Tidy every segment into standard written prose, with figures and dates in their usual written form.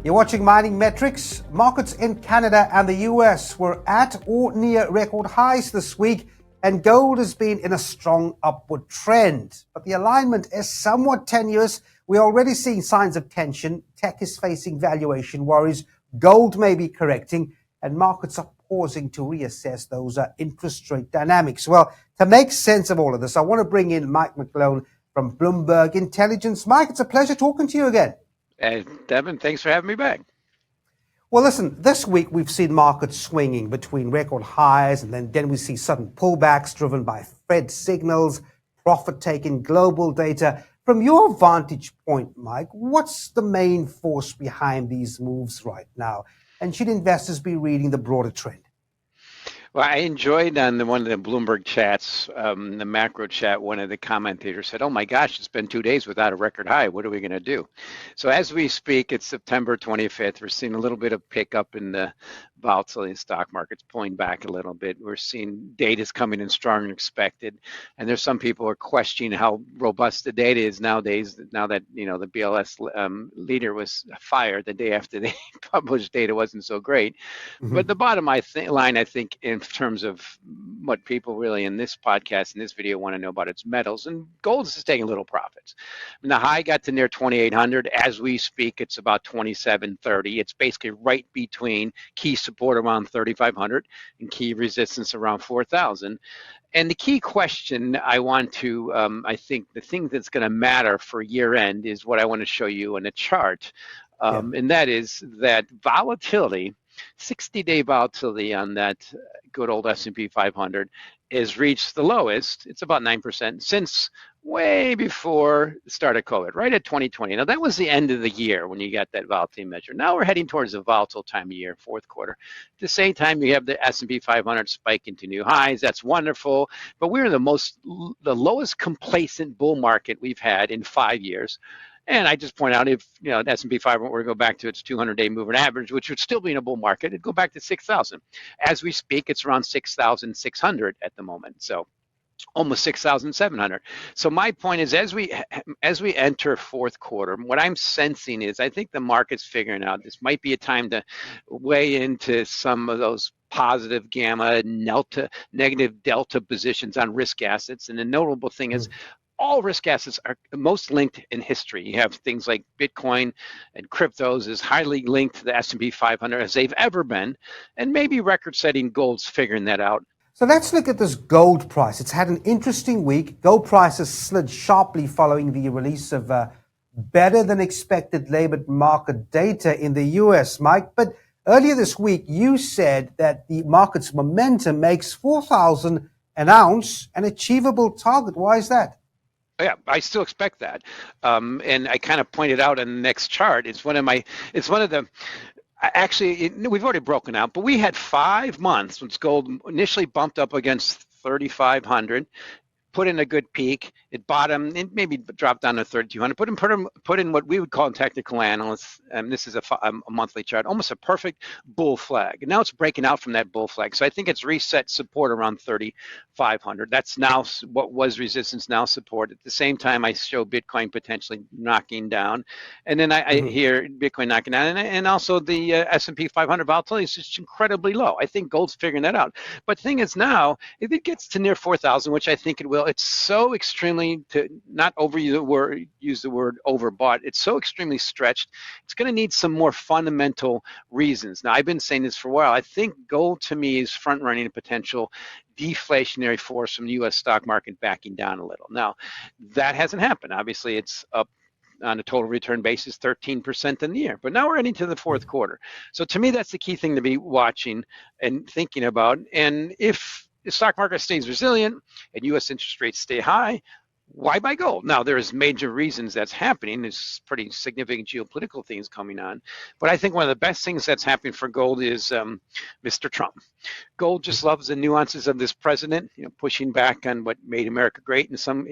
You're watching Mining Metrics. Markets in Canada and the US were at or near record highs this week, and gold has been in a strong upward trend. But the alignment is somewhat tenuous. We're already seeing signs of tension. Tech is facing valuation worries. Gold may be correcting, and markets are pausing to reassess those interest rate dynamics. Well, to make sense of all of this, I want to bring in Mike McGlone from Bloomberg Intelligence. Mike, it's a pleasure talking to you again. Devin, thanks for having me back. Well, listen, this week we've seen markets swinging between record highs, and then we see sudden pullbacks driven by Fed signals, profit-taking global data. From your vantage point, Mike, what's the main force behind these moves right now? And should investors be reading the broader trend? Well, I enjoyed on one of the Bloomberg chats, the macro chat, one of the commentators said, oh my gosh, it's been 2 days without a record high. What are we going to do? So as we speak, it's September 25th. We're seeing a little bit of pickup in the volatility in stock markets, pulling back a little bit. We're seeing data's coming in stronger than expected. And there's some people who are questioning how robust the data is nowadays, now that, the BLS leader was fired the day after they published data wasn't so great. Mm-hmm. But the bottom line, I think, in terms of what people really in this podcast, in this video want to know about, it's metals, and gold is taking little profits. And the high got to near 2,800. As we speak, it's about 2,730. It's basically right between key support around 3,500 and key resistance around 4,000. And the key question I want to, I think the thing that's going to matter for year end is what I want to show you in a chart. And that is that volatility, 60-day volatility on that good old S&P 500 has reached the lowest. It's about 9% since way before the start of COVID, right at 2020. Now, that was the end of the year when you got that volatility measure. Now we're heading towards a volatile time of year, fourth quarter. At the same time, you have the S&P 500 spike into new highs. That's wonderful. But we're in the lowest complacent bull market we've had in 5 years. And I just point out, if the S&P 500 were to go back to its 200-day moving average, which would still be in a bull market, it'd go back to 6,000. As we speak, it's around 6,600 at the moment. So almost 6,700. So my point is, as we enter fourth quarter, what I'm sensing is I think the market's figuring out this might be a time to weigh into some of those positive gamma, negative delta positions on risk assets. And the notable thing is, all risk assets are most linked in history. You have things like Bitcoin and cryptos is highly linked to the S&P 500 as they've ever been, and maybe record-setting gold's figuring that out. So let's look at this gold price. It's had an interesting week. Gold prices slid sharply following the release of better than expected labor market data in the US, Mike. But earlier this week, you said that the market's momentum makes 4,000 an ounce an achievable target. Why is that? Yeah, I still expect that. And I kind of pointed out in the next chart, we've already broken out, but we had 5 months when gold initially bumped up against 3,500, put in a good peak, it bottomed, it maybe dropped down to 3,200, put in what we would call technical analysts, and this is a monthly chart, almost a perfect bull flag. And now it's breaking out from that bull flag. So I think it's reset support around 3,500. That's now what was resistance, now support. At the same time, I show Bitcoin potentially knocking down. And then I hear Bitcoin knocking down, and also the S&P 500 volatility is just incredibly low. I think gold's figuring that out. But the thing is now, if it gets to near 4,000, which I think it will, it's so extremely, to not use the word overbought, it's so extremely stretched, it's going to need some more fundamental reasons. Now, I've been saying this for a while. I think gold, to me, is front-running a potential deflationary force from the U.S. stock market backing down a little. Now, that hasn't happened. Obviously, it's up on a total return basis, 13% in the year. But now we're heading to the fourth quarter. So to me, that's the key thing to be watching and thinking about. And if the stock market stays resilient and U.S. interest rates stay high, why buy gold? Now, there's major reasons that's happening. There's pretty significant geopolitical things coming on. But I think one of the best things that's happening for gold is Mr. Trump. Gold just loves the nuances of this president, pushing back on what made America great and some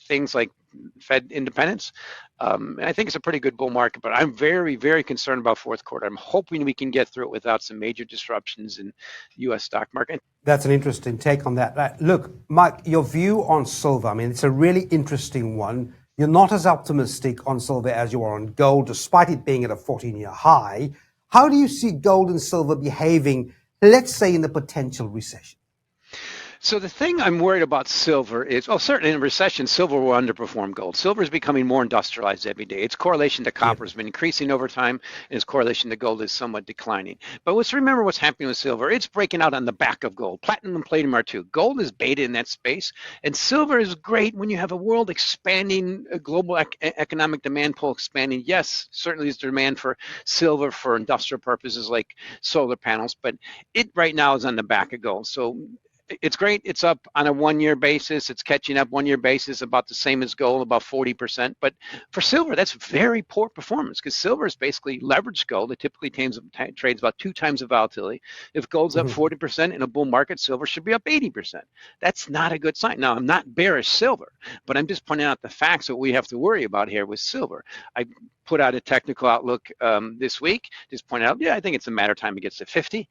things like Fed independence. And I think it's a pretty good bull market, but I'm very, very concerned about fourth quarter. I'm hoping we can get through it without some major disruptions in the U.S. stock market. That's an interesting take on that. Look, Mike, your view on silver, I mean, it's a really interesting one. You're not as optimistic on silver as you are on gold, despite it being at a 14-year high. How do you see gold and silver behaving, let's say, in a potential recession? So the thing I'm worried about silver is, well, certainly in a recession, silver will underperform gold. Silver is becoming more industrialized every day. Its correlation to copper has been increasing over time, and its correlation to gold is somewhat declining. But let's remember what's happening with silver. It's breaking out on the back of gold. Platinum and palladium are too. Gold is beta in that space, and silver is great when you have a world expanding, a global economic demand pool expanding. Yes, certainly there's demand for silver for industrial purposes like solar panels, but it right now is on the back of gold. So it's great. It's up on a 1-year basis. It's catching up 1-year basis, about the same as gold, about 40%. But for silver, that's very poor performance because silver is basically leveraged gold. It typically trades about 2 times the volatility. If gold's up 40% in a bull market, silver should be up 80%. That's not a good sign. Now, I'm not bearish silver, but I'm just pointing out the facts that we have to worry about here with silver. I put out a technical outlook this week, just pointed out, I think it's a matter of time it gets to 50.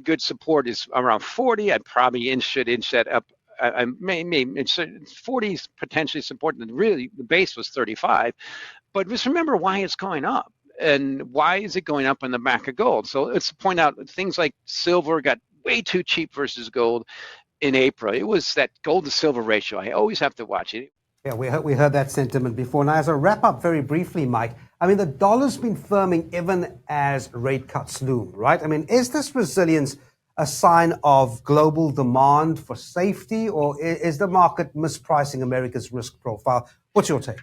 Good support is around 40. I'd probably should inch that up. I may 40 is potentially supporting. Really, the base was 35. But just remember why it's going up. And why is it going up on the back of gold? So let's point out things like silver got way too cheap versus gold in April. It was that gold to silver ratio. I always have to watch it. Yeah, we heard that sentiment before. Now, as a wrap up very briefly, Mike, I mean, the dollar's been firming even as rate cuts loom, right? I mean, is this resilience a sign of global demand for safety, or is the market mispricing America's risk profile? What's your take?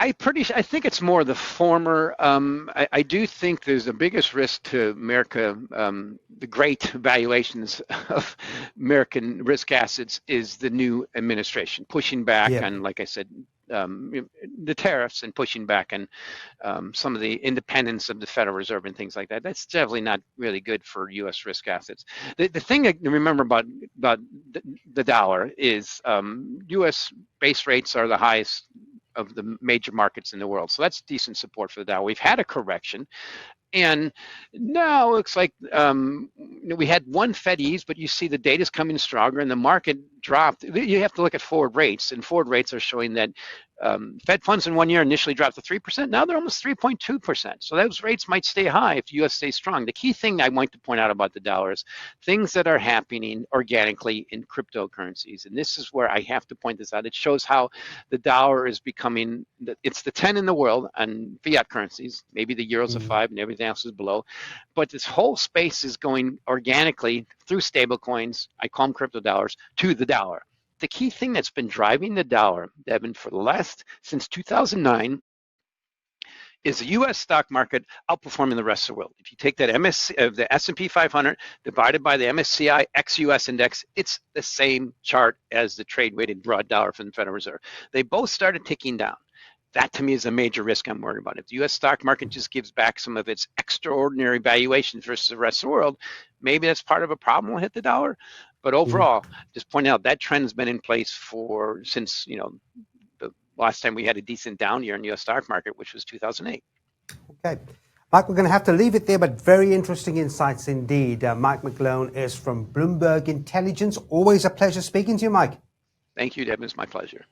I think it's more the former. I do think there's the biggest risk to America, the great valuations of American risk assets is the new administration pushing back on, like I said, the tariffs and pushing back on some of the independence of the Federal Reserve and things like that. That's definitely not really good for U.S. risk assets. The thing to remember about the dollar is U.S. base rates are the highest of the major markets in the world. So that's decent support for the Dow. We've had a correction. And now it looks like we had one Fed ease, but you see the data's coming stronger and the market dropped. You have to look at forward rates, and forward rates are showing that Fed funds in 1 year initially dropped to 3%. Now they're almost 3.2%. So those rates might stay high if the U.S. stays strong. The key thing I want to point out about the dollar is things that are happening organically in cryptocurrencies. And this is where I have to point this out. It shows how the dollar is becoming, it's the 10 in the world on fiat currencies. Maybe the euro's a 5 and everything else is below. But this whole space is going organically through stable coins, I call them crypto dollars, to the dollar. The key thing that's been driving the dollar, Devin, for the last, since 2009, is the U.S. stock market outperforming the rest of the world. If you take that the S&P 500 divided by the MSCI ex-US index, it's the same chart as the trade-weighted broad dollar from the Federal Reserve. They both started ticking down. That, to me, is a major risk I'm worried about. If the U.S. stock market just gives back some of its extraordinary valuations versus the rest of the world, maybe that's part of a problem. Will hit the dollar. But overall, just point out that trend has been in place since the last time we had a decent down year in the U.S. stock market, which was 2008. Okay. Mike, we're going to have to leave it there, but very interesting insights indeed. Mike McGlone is from Bloomberg Intelligence. Always a pleasure speaking to you, Mike. Thank you, Devin. It's my pleasure.